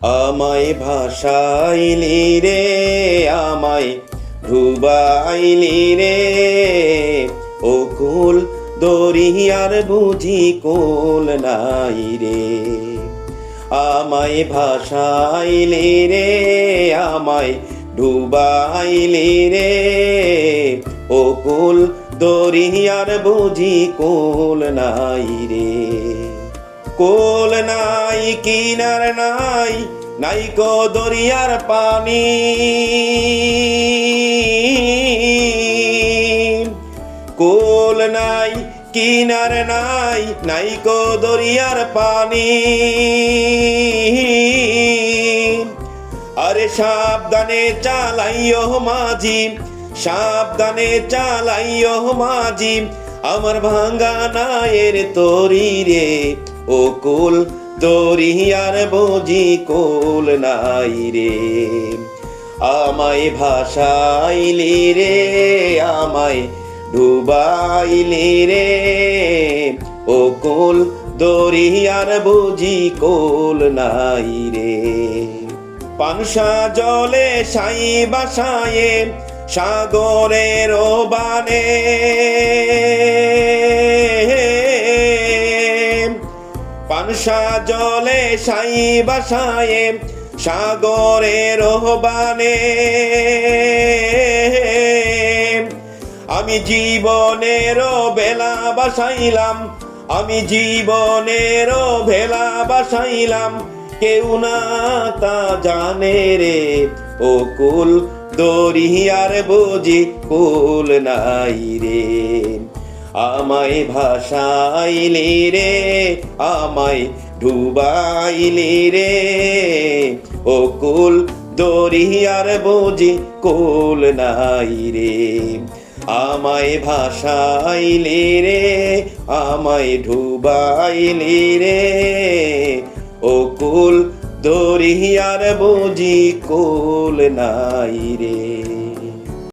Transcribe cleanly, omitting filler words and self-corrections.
আমায় ভাসাইলি রে, আমায় ডুবাইলি রে, ও কুল দরিয়ার বুঝি কোল নাই রে। আমায় ভাসাইলি রে, আমায় ডুবাইলি রে, ও কুল দরিয়ার বুঝি কোল নাই রে। কোল নাই, কিনার নাই, নাই কো দরিয়ার পানি। কোল নাই, কিনার নাই, নাই কো দরিয়ার পানি। আরে সাবধানে চালাইও মাঝি, সাবধানে চালাইও মাঝি, আমার ভাঙ্গা নায়ের তরি রে, ও কুল দরিয়ার বুঝি কোল নাই রে। আমায় ভাসাইলি রে, আমায় ডুবাইলি রে, ও কুল দরিয়ার বুঝি কোল নাই রে। পানসা জলে সাই বাসায়ে সাগরের বানে, পানসা জলে সাই বাসায়ে সাগরের বানে। আমি জীবনের ভেলা বাসাইলাম, আমি জীবনের ভেলা বাসাইলাম, কেউ না তা জানে রে, ও কুল দরিয়ার বুঝি কোল নাই রে। আমায় ভাসাইলি রে, আমায় ডুবাইলি রে, ও কুল দরিয়ার বুঝি কোল নাই রে। আমায় ভাসাইলি রে, আমায় ডুবাইলি রে, ও কুল দরিয়ার বুঝি কোল নাই রে।